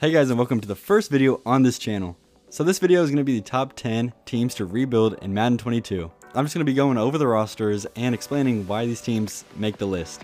Hey guys, and welcome to the first video on this channel. So this video is going to be the top 10 teams to rebuild in Madden 22. I'm just going to be going over the rosters and explaining why these teams make the list.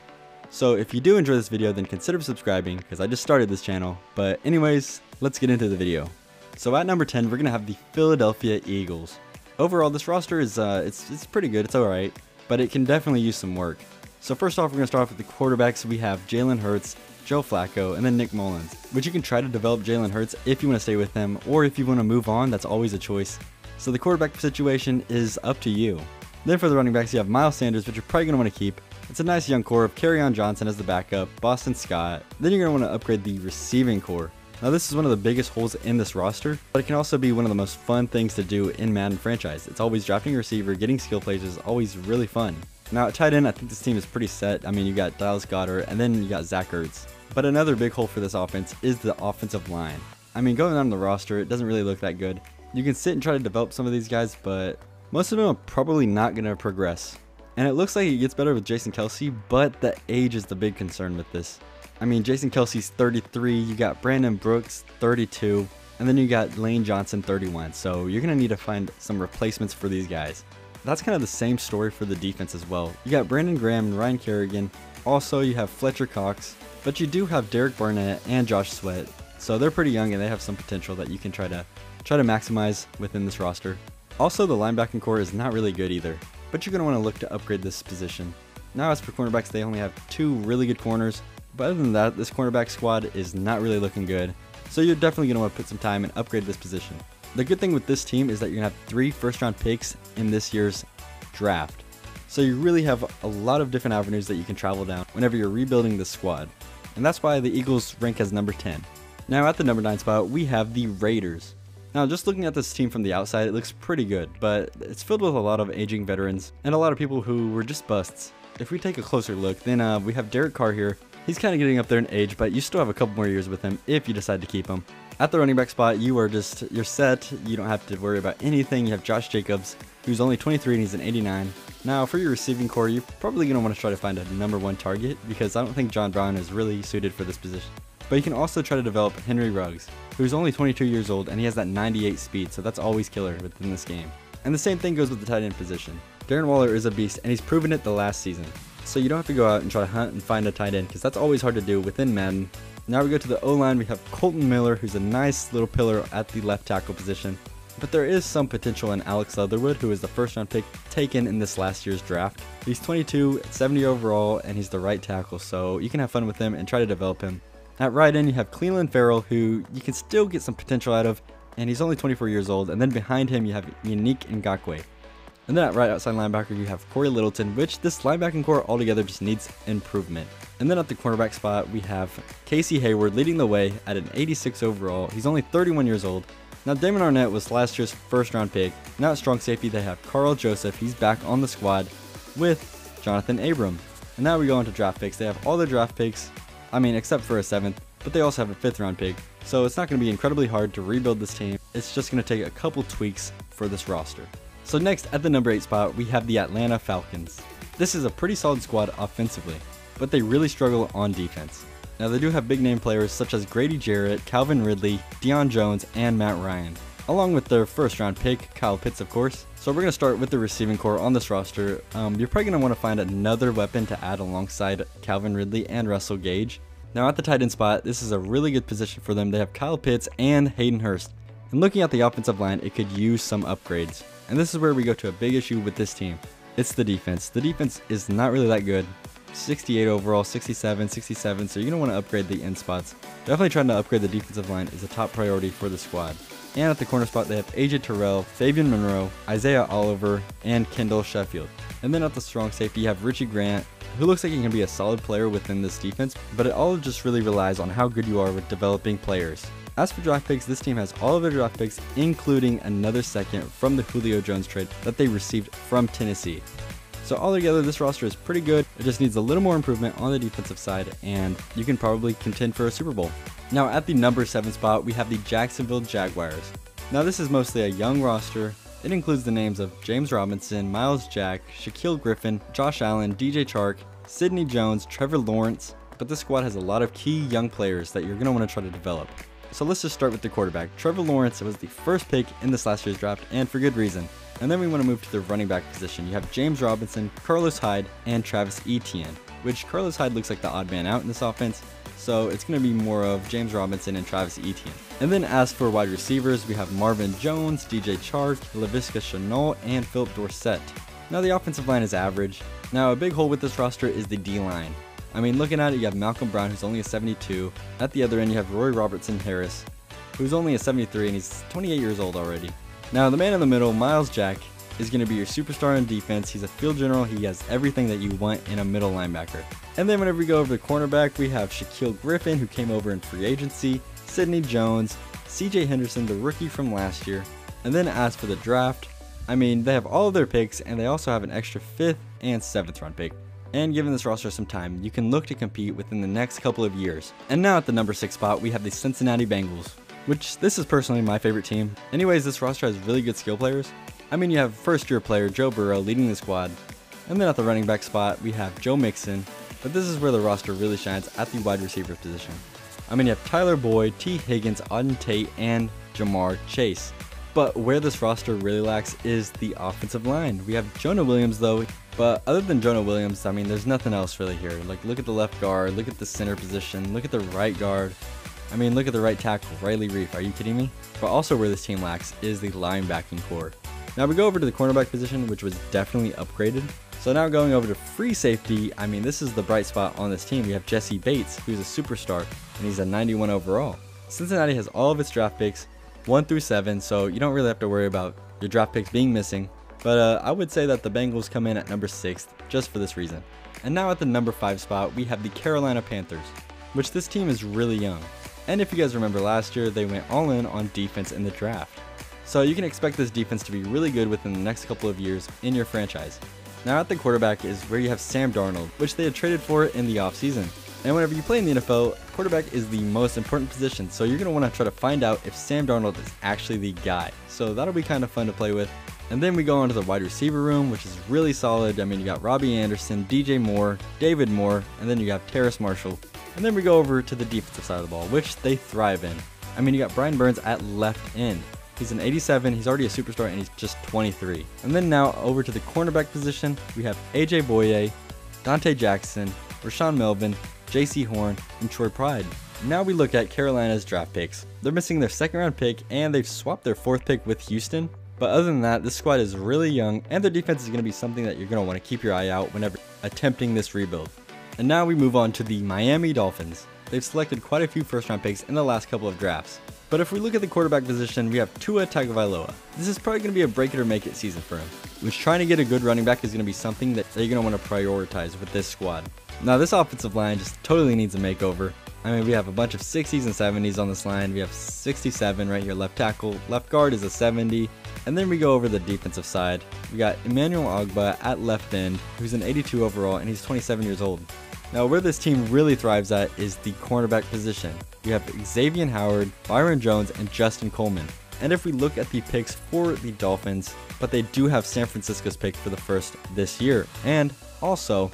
So if you do enjoy this video, then consider subscribing because I just started this channel. But anyways, let's get into the video. So at number 10, we're going to have the Philadelphia Eagles. Overall, this roster is it's pretty good. It's alright, but it can definitely use some work. So first off, we're going to start off with the quarterbacks. We have Jalen Hurts, Joe Flacco, and then Nick Mullins, which you can try to develop Jalen Hurts if you want to stay with him, or if you want to move on, that's always a choice. So the quarterback situation is up to you. Then for the running backs, you have Miles Sanders, which you're probably going to want to keep. It's a nice young core of Kerryon Johnson as the backup, Boston Scott. Then you're going to want to upgrade the receiving core. Now this is one of the biggest holes in this roster, but it can also be one of the most fun things to do in Madden franchise. It's always drafting a receiver, getting skill plays is always really fun. Now at tight end, I think this team is pretty set. I mean, you got Dallas Goedert, and then you got Zach Ertz. But another big hole for this offense is the offensive line. I mean, going down the roster, it doesn't really look that good. You can sit and try to develop some of these guys, but most of them are probably not going to progress. And it looks like it gets better with Jason Kelce, but the age is the big concern with this. I mean, Jason Kelce's 33, you got Brandon Brooks, 32, and then you got Lane Johnson, 31. So you're going to need to find some replacements for these guys. That's kind of the same story for the defense as well. You got Brandon Graham and Ryan Kerrigan. Also, you have Fletcher Cox, but you do have Derek Barnett and Josh Sweat. So they're pretty young and they have some potential that you can try to maximize within this roster. Also, the linebacking core is not really good either, but you're going to want to look to upgrade this position. Now, as for cornerbacks, they only have 2 really good corners, but other than that, this cornerback squad is not really looking good. So you're definitely going to want to put some time and upgrade this position. The good thing with this team is that you're going to have 3 first-round picks in this year's draft. So you really have a lot of different avenues that you can travel down whenever you're rebuilding this squad. And that's why the Eagles rank as number 10. Now at the number 9 spot, we have the Raiders. Now just looking at this team from the outside, it looks pretty good, but it's filled with a lot of aging veterans and a lot of people who were just busts. If we take a closer look, then we have Derek Carr here. He's kind of getting up there in age, but you still have a couple more years with him if you decide to keep him. At the running back spot, you're set. You don't have to worry about anything. You have Josh Jacobs, who's only 23 and he's an 89. Now for your receiving core, you're probably going to want to try to find a number 1 target because I don't think John Brown is really suited for this position. But you can also try to develop Henry Ruggs, who's only 22 years old and he has that 98 speed, so that's always killer within this game. And the same thing goes with the tight end position. Darren Waller is a beast and he's proven it the last season. So you don't have to go out and try to hunt and find a tight end because that's always hard to do within Madden. Now we go to the O-line. We have Colton Miller, who's a nice little pillar at the left tackle position. But there is some potential in Alex Leatherwood, who is the first round pick taken in this last year's draft. He's 22, 70 overall, and he's the right tackle, so you can have fun with him and try to develop him. At right end, you have Cleveland Farrell, who you can still get some potential out of, and he's only 24 years old. And then behind him, you have Yannick Ngakoue. And then at right outside linebacker, you have Corey Littleton, which this linebacking core altogether just needs improvement. And then at the cornerback spot, we have Casey Hayward leading the way at an 86 overall. He's only 31 years old. Now Damon Arnett was last year's first round pick. Now at strong safety, they have Carl Joseph. He's back on the squad with Jonathan Abram. And now we go into draft picks. They have all their draft picks, except for a 7th, but they also have a 5th round pick. So it's not going to be incredibly hard to rebuild this team. It's just going to take a couple tweaks for this roster. So next, at the number 8 spot, we have the Atlanta Falcons. This is a pretty solid squad offensively, but they really struggle on defense. Now they do have big name players such as Grady Jarrett, Calvin Ridley, Deion Jones, and Matt Ryan, along with their first round pick, Kyle Pitts of course. So we're going to start with the receiving core on this roster. You're probably going to want to find another weapon to add alongside Calvin Ridley and Russell Gage. Now at the tight end spot, this is a really good position for them. They have Kyle Pitts and Hayden Hurst. And looking at the offensive line, it could use some upgrades. And this is where we go to a big issue with this team. It's the defense. The defense is not really that good. 68 overall, 67, 67, so you're going to want to upgrade the end spots. Definitely trying to upgrade the defensive line is a top priority for the squad. And at the corner spot, they have AJ Terrell, Fabian Monroe, Isaiah Oliver, and Kendall Sheffield. And then at the strong safety, you have Richie Grant, who looks like he can be a solid player within this defense, but it all just really relies on how good you are with developing players. As for draft picks, this team has all of their draft picks, including another 2nd from the Julio Jones trade that they received from Tennessee. So altogether, this roster is pretty good. It just needs a little more improvement on the defensive side, and you can probably contend for a Super Bowl. Now at the number 7 spot, we have the Jacksonville Jaguars. Now this is mostly a young roster. It includes the names of James Robinson, Miles Jack, Shaquille Griffin, Josh Allen, DJ Chark, Sidney Jones, Trevor Lawrence, but this squad has a lot of key young players that you're going to want to try to develop. So let's just start with the quarterback. Trevor Lawrence was the first pick in this last year's draft, and for good reason. And then we want to move to the running back position. You have James Robinson, Carlos Hyde, and Travis Etienne, which Carlos Hyde looks like the odd man out in this offense, so it's going to be more of James Robinson and Travis Etienne. And then as for wide receivers, we have Marvin Jones, DJ Chark, Laviska Shenault, and Philip Dorsett. Now the offensive line is average. Now a big hole with this roster is the D-line. I mean, looking at it, you have Malcolm Brown, who's only a 72. At the other end, you have Roy Robertson Harris, who's only a 73, and he's 28 years old already. Now the man in the middle, Miles Jack, is going to be your superstar in defense. He's a field general. He has everything that you want in a middle linebacker. And then whenever we go over to cornerback, we have Shaquille Griffin, who came over in free agency, Sidney Jones, CJ Henderson, the rookie from last year. And then as for the draft, I mean, they have all of their picks, and they also have an extra 5th and 7th round pick. And given this roster some time, you can look to compete within the next couple of years. And now at the number 6 spot, we have the Cincinnati Bengals, which this is personally my favorite team. Anyways, this roster has really good skill players. I mean, you have first-year player Joe Burrow leading the squad, and then at the running back spot, we have Joe Mixon, but this is where the roster really shines at the wide receiver position. I mean, you have Tyler Boyd, T. Higgins, Auden Tate, and Jamar Chase. But where this roster really lacks is the offensive line. We have Jonah Williams though, but other than Jonah Williams, I mean, there's nothing else really here. Like, look at the left guard, look at the center position, look at the right guard. I mean, look at the right tackle, Riley Reef, are you kidding me? But also where this team lacks is the linebacking core. Now we go over to the cornerback position, which was definitely upgraded. So now going over to free safety, I mean, this is the bright spot on this team. We have Jesse Bates, who's a superstar, and he's a 91 overall. Cincinnati has all of its draft picks, 1 through 7, so you don't really have to worry about your draft picks being missing. But I would say that the Bengals come in at number 6, just for this reason. And now at the number 5 spot, we have the Carolina Panthers, which this team is really young. And if you guys remember last year, they went all in on defense in the draft. So you can expect this defense to be really good within the next couple of years in your franchise. Now at the quarterback is where you have Sam Darnold, which they had traded for in the offseason. And whenever you play in the NFL, quarterback is the most important position, so you're going to want to try to find out if Sam Darnold is actually the guy. So that'll be kind of fun to play with. And then we go on to the wide receiver room, which is really solid. I mean, you got Robbie Anderson, DJ Moore, David Moore, and then you got Terrace Marshall. And then we go over to the defensive side of the ball, which they thrive in. I mean, you got Brian Burns at left end. He's an 87, he's already a superstar, and he's just 23. And then now over to the cornerback position, we have AJ Boye, Dante Jackson, Rashawn Melvin, JC Horn, and Troy Pride. Now we look at Carolina's draft picks. They're missing their 2nd round pick, and they've swapped their 4th pick with Houston. But other than that, this squad is really young, and their defense is going to be something that you're going to want to keep your eye out whenever attempting this rebuild. And now we move on to the Miami Dolphins. They've selected quite a few 1st round picks in the last couple of drafts. But if we look at the quarterback position, we have Tua Tagovailoa. This is probably going to be a break it or make it season for him, which trying to get a good running back is going to be something that you're going to want to prioritize with this squad. Now this offensive line just totally needs a makeover. I mean, we have a bunch of 60s and 70s on this line. We have 67 right here, left tackle. Left guard is a 70. And then we go over the defensive side. We got Emmanuel Ogbah at left end, who's an 82 overall, and he's 27 years old. Now where this team really thrives at is the cornerback position. We have Xavier Howard, Byron Jones, and Justin Coleman. And if we look at the picks for the Dolphins, but they do have San Francisco's pick for the 1st this year. And also,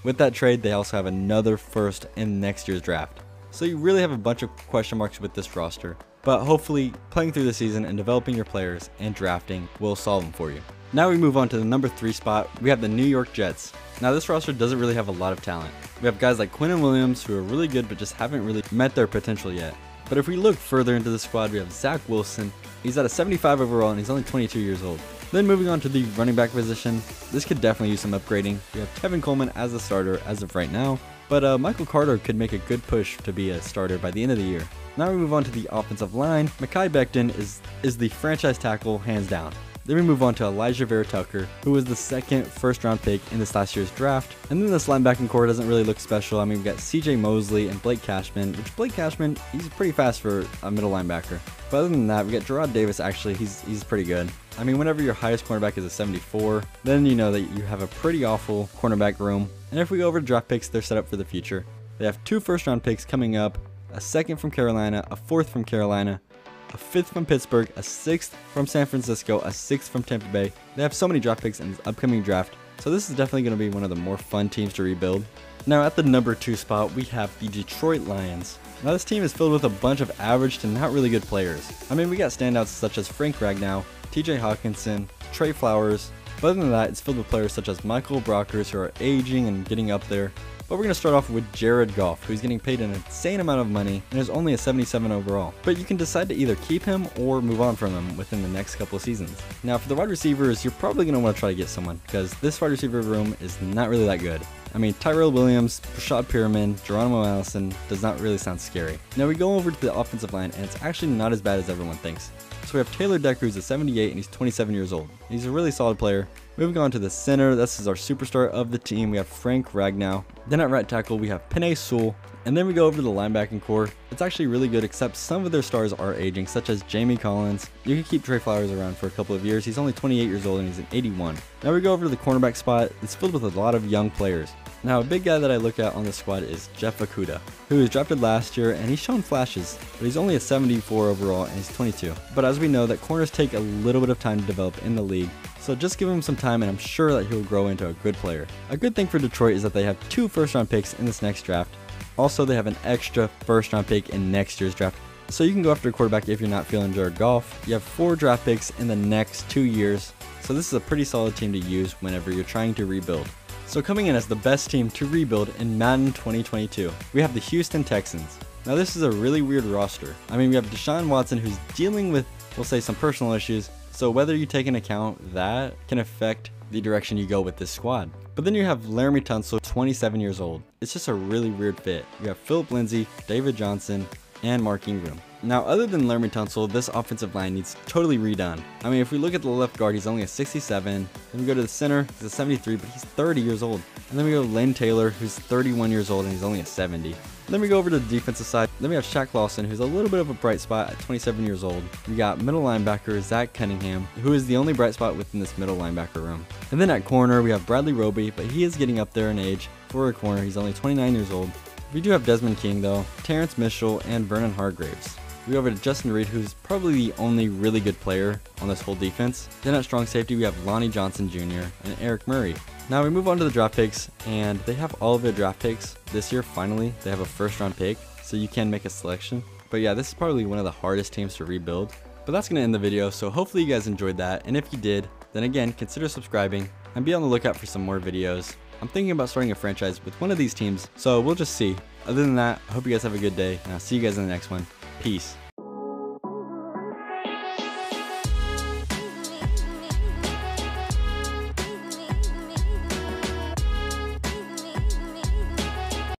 with that trade, they also have another 1st in next year's draft. So you really have a bunch of question marks with this roster. But hopefully, playing through the season and developing your players and drafting will solve them for you. Now we move on to the number 3 spot. We have the New York Jets. Now this roster doesn't really have a lot of talent. We have guys like Quinnen Williams who are really good but just haven't really met their potential yet. But if we look further into the squad, we have Zach Wilson. He's at a 75 overall and he's only 22 years old. Then moving on to the running back position, this could definitely use some upgrading. We have Tevin Coleman as the starter as of right now, but Michael Carter could make a good push to be a starter by the end of the year. Now we move on to the offensive line. Mekhi Becton is the franchise tackle hands down. Then we move on to Elijah Vera Tucker, who was the 2nd 1st round pick in this last year's draft. And then this linebacking core doesn't really look special. I mean, we've got CJ Mosley and Blake Cashman, which Blake Cashman, he's pretty fast for a middle linebacker. But other than that, we got Gerard Davis, actually, he's pretty good. I mean, whenever your highest cornerback is a 74, then you know that you have a pretty awful cornerback room. And if we go over to draft picks, they're set up for the future. They have 2 1st round picks coming up, a 2nd from Carolina, a 4th from Carolina, a 5th from Pittsburgh, a 6th from San Francisco, a 6th from Tampa Bay. They have so many draft picks in this upcoming draft, so this is definitely going to be one of the more fun teams to rebuild. Now at the number 2 spot, we have the Detroit Lions. Now this team is filled with a bunch of average to not really good players. I mean, we got standouts such as Frank Ragnow, TJ Hawkinson, Trey Flowers, but other than that, it's filled with players such as Michael Brockers who are aging and getting up there. But we're going to start off with Jared Goff, who's getting paid an insane amount of money and is only a 77 overall. But you can decide to either keep him or move on from him within the next couple of seasons. Now for the wide receivers, you're probably going to want to try to get someone because this wide receiver room is not really that good. I mean, Tyrell Williams, Rashad Perriman, Geronimo Allison does not really sound scary. Now we go over to the offensive line and it's actually not as bad as everyone thinks. So we have Taylor Decker, who's a 78 and he's 27 years old. He's a really solid player. Moving on to the center, this is our superstar of the team. We have Frank Ragnow. Then at right tackle, we have Penei Sewell. And then we go over to the linebacking core. It's actually really good, except some of their stars are aging, such as Jamie Collins. You can keep Trey Flowers around for a couple of years. He's only 28 years old and he's an 81. Now we go over to the cornerback spot. It's filled with a lot of young players. Now a big guy that I look at on this squad is Jeff Okudah, who was drafted last year and he's shown flashes, but he's only a 74 overall and he's 22. But as we know, that corners take a little bit of time to develop in the league. So just give him some time and I'm sure that he'll grow into a good player. A good thing for Detroit is that they have 2 first-round picks in this next draft. Also, they have an extra first-round pick in next year's draft. So you can go after a quarterback if you're not feeling Jared Goff. You have 4 draft picks in the next 2 years. So this is a pretty solid team to use whenever you're trying to rebuild. So coming in as the best team to rebuild in Madden 2022, we have the Houston Texans. Now this is a really weird roster. I mean, we have Deshaun Watson who's dealing with, we'll say, some personal issues. So whether you take into account that can affect the direction you go with this squad. But then you have Laramie Tunsil, 27 years old. It's just a really weird fit. You have Philip Lindsay, David Johnson, and Mark Ingram. Now, other than Laramie Tunsil, this offensive line needs totally redone. I mean, if we look at the left guard, he's only a 67. Then we go to the center, he's a 73, but he's 30 years old. And then we go to Lane Taylor, who's 31 years old, and he's only a 70. Then we go over to the defensive side. Then we have Shaq Lawson, who's a little bit of a bright spot at 27 years old. We got middle linebacker Zach Cunningham, who is the only bright spot within this middle linebacker room. And then at corner, we have Bradley Roby, but he is getting up there in age for a corner. He's only 29 years old. We do have Desmond King, though, Terrence Mitchell, and Vernon Hargraves. We go over to Justin Reed, who's probably the only really good player on this whole defense. Then at strong safety, we have Lonnie Johnson Jr. and Eric Murray. Now we move on to the draft picks, and they have all of their draft picks. This year, finally, they have a first-round pick, so you can make a selection. But yeah, this is probably one of the hardest teams to rebuild. But that's going to end the video, so hopefully you guys enjoyed that. And if you did, then again, consider subscribing and be on the lookout for some more videos. I'm thinking about starting a franchise with one of these teams, so we'll just see. Other than that, I hope you guys have a good day, and I'll see you guys in the next one. Peace.